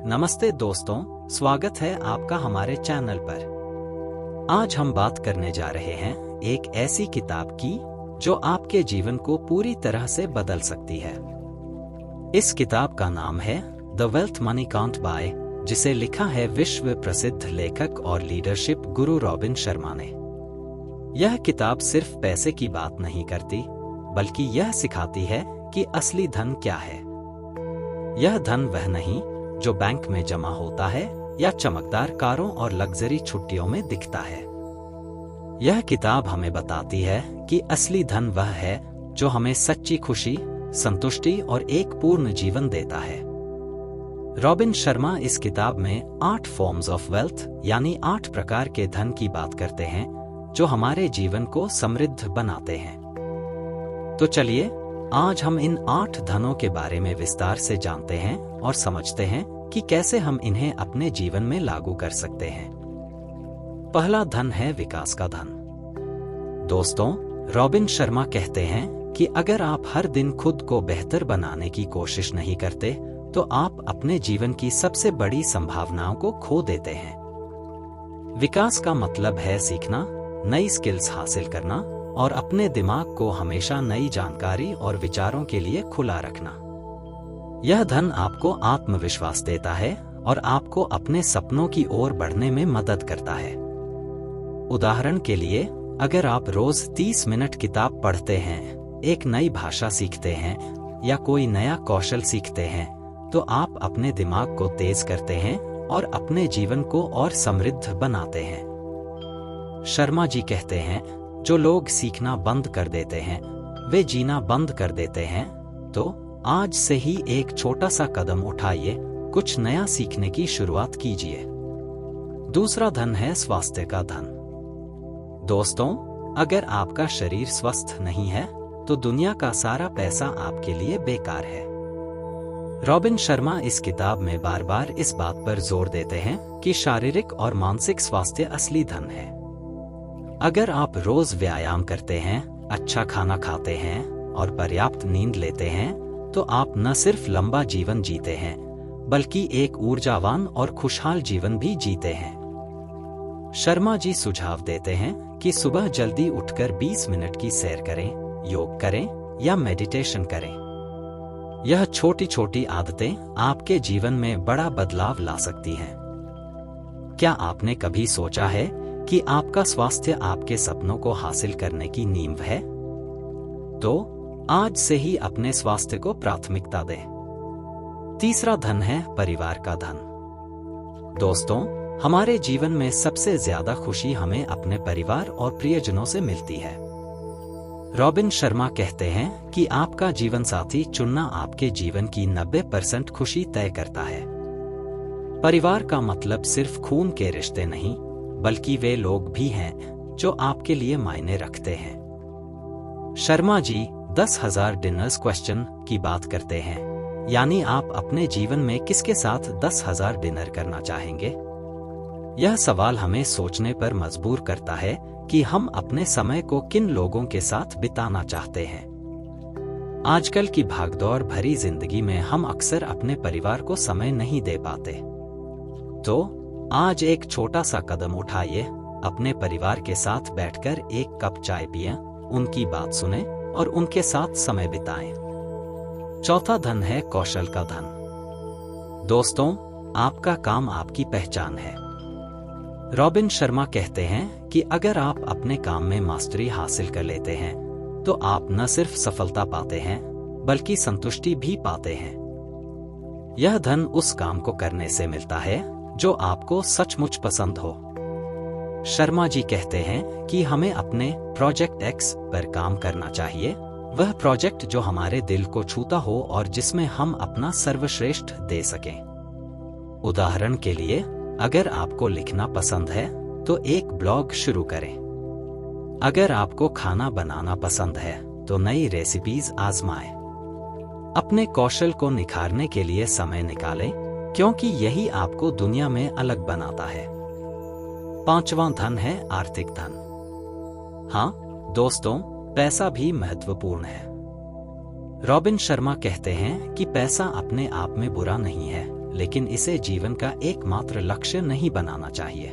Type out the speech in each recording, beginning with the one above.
नमस्ते दोस्तों, स्वागत है आपका हमारे चैनल पर। आज हम बात करने जा रहे हैं एक ऐसी किताब की जो आपके जीवन को पूरी तरह से बदल सकती है। इस किताब का नाम है the wealth money can't buy, जिसे लिखा है विश्व प्रसिद्ध लेखक और लीडरशिप गुरु रॉबिन शर्मा ने। यह किताब सिर्फ पैसे की बात नहीं करती, बल्कि यह सिखाती है कि असली धन क्या है। यह धन वह नहीं जो बैंक में जमा होता है या चमकदार कारों और लग्जरी छुट्टियों में दिखता है। यह किताब हमें बताती है कि असली धन वह है जो हमें सच्ची खुशी, संतुष्टि और एक पूर्ण जीवन देता है। रॉबिन शर्मा इस किताब में 8 फॉर्म्स ऑफ वेल्थ यानी 8 प्रकार के धन की बात करते हैं जो हमारे जीवन को समृद्ध बनाते हैं। तो चलिए आज हम इन 8 धनों के बारे में विस्तार से जानते हैं और समझते हैं कि कैसे हम इन्हें अपने जीवन में लागू कर सकते हैं। पहला धन है विकास का धन। दोस्तों, रॉबिन शर्मा कहते हैं कि अगर आप हर दिन खुद को बेहतर बनाने की कोशिश नहीं करते, तो आप अपने जीवन की सबसे बड़ी संभावनाओं को खो देते हैं। विकास का मतलब है सीखना, नई स्किल्स हासिल करना और अपने दिमाग को हमेशा नई जानकारी और विचारों के लिए खुला रखना। यह धन आपको आत्मविश्वास देता है और आपको अपने सपनों की ओर बढ़ने में मदद करता है। उदाहरण के लिए, अगर आप रोज 30 मिनट किताब पढ़ते हैं, एक नई भाषा सीखते हैं या कोई नया कौशल सीखते हैं, तो आप अपने दिमाग को तेज करते हैं और अपने जीवन को और समृद्ध बनाते हैं। शर्मा जी कहते हैं, जो लोग सीखना बंद कर देते हैं, वे जीना बंद कर देते हैं। तो आज से ही एक छोटा सा कदम उठाइए, कुछ नया सीखने की शुरुआत कीजिए। दूसरा धन है स्वास्थ्य का धन। दोस्तों, अगर आपका शरीर स्वस्थ नहीं है, तो दुनिया का सारा पैसा आपके लिए बेकार है। रॉबिन शर्मा इस किताब में बार बार इस बात पर जोर देते हैं कि शारीरिक और मानसिक स्वास्थ्य असली धन है। अगर आप रोज व्यायाम करते हैं, अच्छा खाना खाते हैं और पर्याप्त नींद लेते हैं, तो आप न सिर्फ लंबा जीवन जीते हैं, बल्कि एक ऊर्जावान और खुशहाल जीवन भी जीते हैं। शर्मा जी सुझाव देते हैं कि सुबह जल्दी उठकर 20 मिनट की सैर करें, योग करें या मेडिटेशन करें। यह छोटी छोटी आदतें आपके जीवन में बड़ा बदलाव ला सकती हैं। क्या आपने कभी सोचा है कि आपका स्वास्थ्य आपके सपनों को हासिल करने की नींव है? तो आज से ही अपने स्वास्थ्य को प्राथमिकता दें। तीसरा धन है परिवार का धन। दोस्तों, हमारे जीवन में सबसे ज्यादा खुशी हमें अपने परिवार और प्रियजनों से मिलती है। रॉबिन शर्मा कहते हैं कि आपका जीवन साथी चुनना आपके जीवन की 90% खुशी तय करता है। परिवार का मतलब सिर्फ खून के रिश्ते नहीं, बल्कि वे लोग भी हैं जो आपके लिए मायने रखते हैं। शर्मा जी 10,000 डिनर्स क्वेश्चन की बात करते हैं, यानी आप अपने जीवन में किसके साथ 10,000 डिनर करना चाहेंगे? यह सवाल हमें सोचने पर मजबूर करता है कि हम अपने समय को किन लोगों के साथ बिताना चाहते हैं। आजकल की भागदौड़ भरी जिंदगी में हम अक्सर अपने परिवार को समय नहीं दे पाते। तो आज एक छोटा सा कदम उठाइए, अपने परिवार के साथ बैठकर एक कप चाय पिएं, उनकी बात सुनें और उनके साथ समय बिताएं। चौथा धन है कौशल का धन। दोस्तों, आपका काम आपकी पहचान है। रॉबिन शर्मा कहते हैं कि अगर आप अपने काम में मास्टरी हासिल कर लेते हैं, तो आप न सिर्फ सफलता पाते हैं, बल्कि संतुष्टि भी पाते हैं। यह धन उस काम को करने से मिलता है जो आपको सचमुच पसंद हो। शर्मा जी कहते हैं कि हमें अपने प्रोजेक्ट एक्स पर काम करना चाहिए, वह प्रोजेक्ट जो हमारे दिल को छूता हो और जिसमें हम अपना सर्वश्रेष्ठ दे सकें। उदाहरण के लिए, अगर आपको लिखना पसंद है, तो एक ब्लॉग शुरू करें। अगर आपको खाना बनाना पसंद है, तो नई रेसिपीज आजमाएं। अपने कौशल को निखारने के लिए समय निकालें, क्योंकि यही आपको दुनिया में अलग बनाता है। पांचवां धन है आर्थिक धन। हाँ दोस्तों, पैसा भी महत्वपूर्ण है। रॉबिन शर्मा कहते हैं कि पैसा अपने आप में बुरा नहीं है, लेकिन इसे जीवन का एकमात्र लक्ष्य नहीं बनाना चाहिए।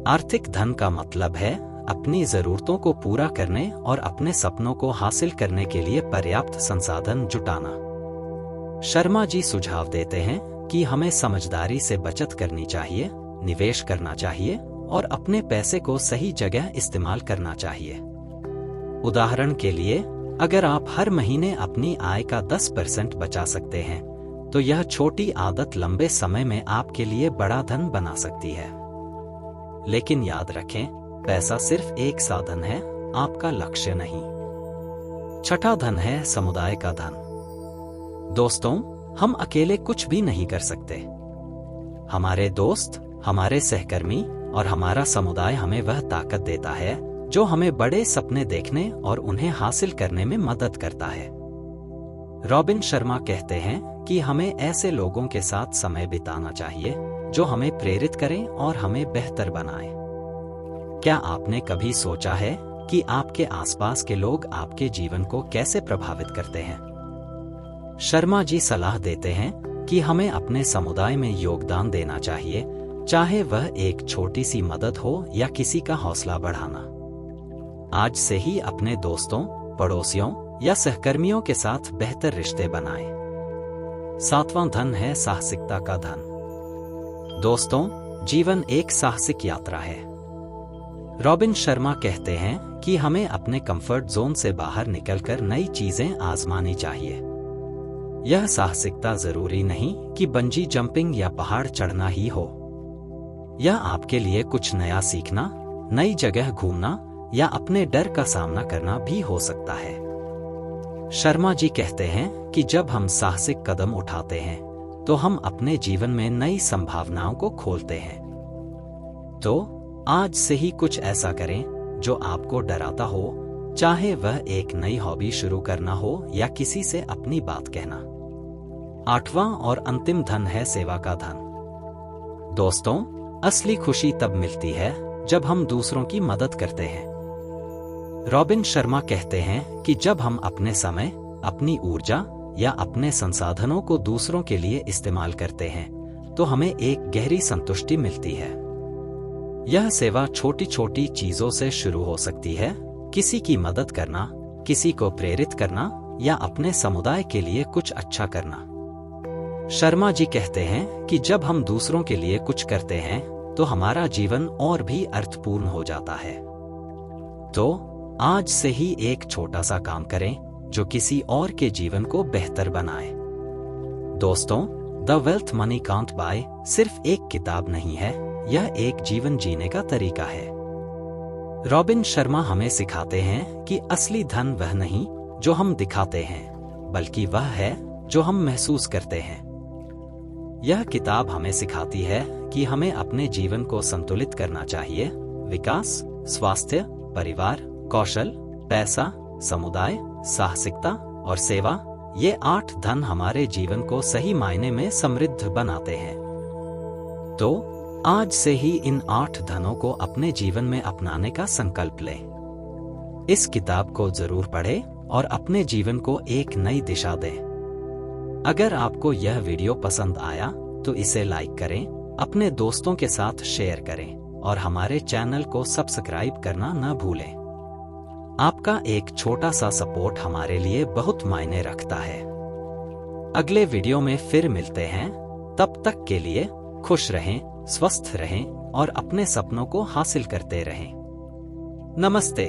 आर्थिक धन का मतलब है अपनी जरूरतों को पूरा करने और अपने सपनों को हासिल करने के लिए पर्याप्त संसाधन जुटाना। शर्मा जी सुझाव देते हैं कि हमें समझदारी से बचत करनी चाहिए, निवेश करना चाहिए और अपने पैसे को सही जगह इस्तेमाल करना चाहिए। उदाहरण के लिए, अगर आप हर महीने अपनी आय का 10% बचा सकते हैं, तो यह छोटी आदत लंबे समय में आपके लिए बड़ा धन बना सकती है। लेकिन याद रखें, पैसा सिर्फ एक साधन है, आपका लक्ष्य नहीं। छठा धन है समुदाय का धन। दोस्तों, हम अकेले कुछ भी नहीं कर सकते। हमारे दोस्त, हमारे सहकर्मी और हमारा समुदाय हमें वह ताकत देता है जो हमें बड़े सपने देखने और उन्हें हासिल करने में मदद करता है। रॉबिन शर्मा कहते हैं कि हमें ऐसे लोगों के साथ समय बिताना चाहिए जो हमें प्रेरित करें और हमें बेहतर बनाएं। क्या आपने कभी सोचा है कि आपके आसपास के लोग आपके जीवन को कैसे प्रभावित करते हैं? शर्मा जी सलाह देते हैं कि हमें अपने समुदाय में योगदान देना चाहिए, चाहे वह एक छोटी सी मदद हो या किसी का हौसला बढ़ाना। आज से ही अपने दोस्तों, पड़ोसियों या सहकर्मियों के साथ बेहतर रिश्ते बनाएं। सातवां धन है साहसिकता का धन। दोस्तों, जीवन एक साहसिक यात्रा है। रॉबिन शर्मा कहते हैं कि हमें अपने कंफर्ट जोन से बाहर निकलकर नई चीजें आजमानी चाहिए। यह साहसिकता जरूरी नहीं कि बंजी जंपिंग या पहाड़ चढ़ना ही हो। यह आपके लिए कुछ नया सीखना, नई जगह घूमना या अपने डर का सामना करना भी हो सकता है। शर्मा जी कहते हैं कि जब हम साहसिक कदम उठाते हैं, तो हम अपने जीवन में नई संभावनाओं को खोलते हैं। तो आज से ही कुछ ऐसा करें जो आपको डराता हो, चाहे वह एक नई हॉबी शुरू करना हो या किसी से अपनी बात कहना। आठवां और अंतिम धन है सेवा का धन। दोस्तों, असली खुशी तब मिलती है जब हम दूसरों की मदद करते हैं। रॉबिन शर्मा कहते हैं कि जब हम अपने समय, अपनी ऊर्जा या अपने संसाधनों को दूसरों के लिए इस्तेमाल करते हैं, तो हमें एक गहरी संतुष्टि मिलती है। यह सेवा छोटी छोटी चीजों से शुरू हो सकती है, किसी की मदद करना, किसी को प्रेरित करना या अपने समुदाय के लिए कुछ अच्छा करना। शर्मा जी कहते हैं कि जब हम दूसरों के लिए कुछ करते हैं, तो हमारा जीवन और भी अर्थपूर्ण हो जाता है। तो आज से ही एक छोटा सा काम करें जो किसी और के जीवन को बेहतर बनाए। दोस्तों, the wealth money can't buy सिर्फ एक किताब नहीं है, यह एक जीवन जीने का तरीका है। रॉबिन शर्मा हमें सिखाते हैं कि असली धन वह नहीं जो हम दिखाते हैं, बल्कि वह है जो हम महसूस करते हैं। यह किताब हमें सिखाती है कि हमें अपने जीवन को संतुलित करना चाहिए। विकास, स्वास्थ्य, परिवार, कौशल, पैसा, समुदाय, साहसिकता और सेवा, ये 8 धन हमारे जीवन को सही मायने में समृद्ध बनाते हैं। तो आज से ही इन 8 धनों को अपने जीवन में अपनाने का संकल्प लें। इस किताब को जरूर पढ़ें और अपने जीवन को एक नई दिशा दें। अगर आपको यह वीडियो पसंद आया तो इसे लाइक करें, अपने दोस्तों के साथ शेयर करें और हमारे चैनल को सब्सक्राइब करना न भूलें। आपका एक छोटा सा सपोर्ट हमारे लिए बहुत मायने रखता है। अगले वीडियो में फिर मिलते हैं, तब तक के लिए खुश रहें, स्वस्थ रहें और अपने सपनों को हासिल करते रहें। नमस्ते।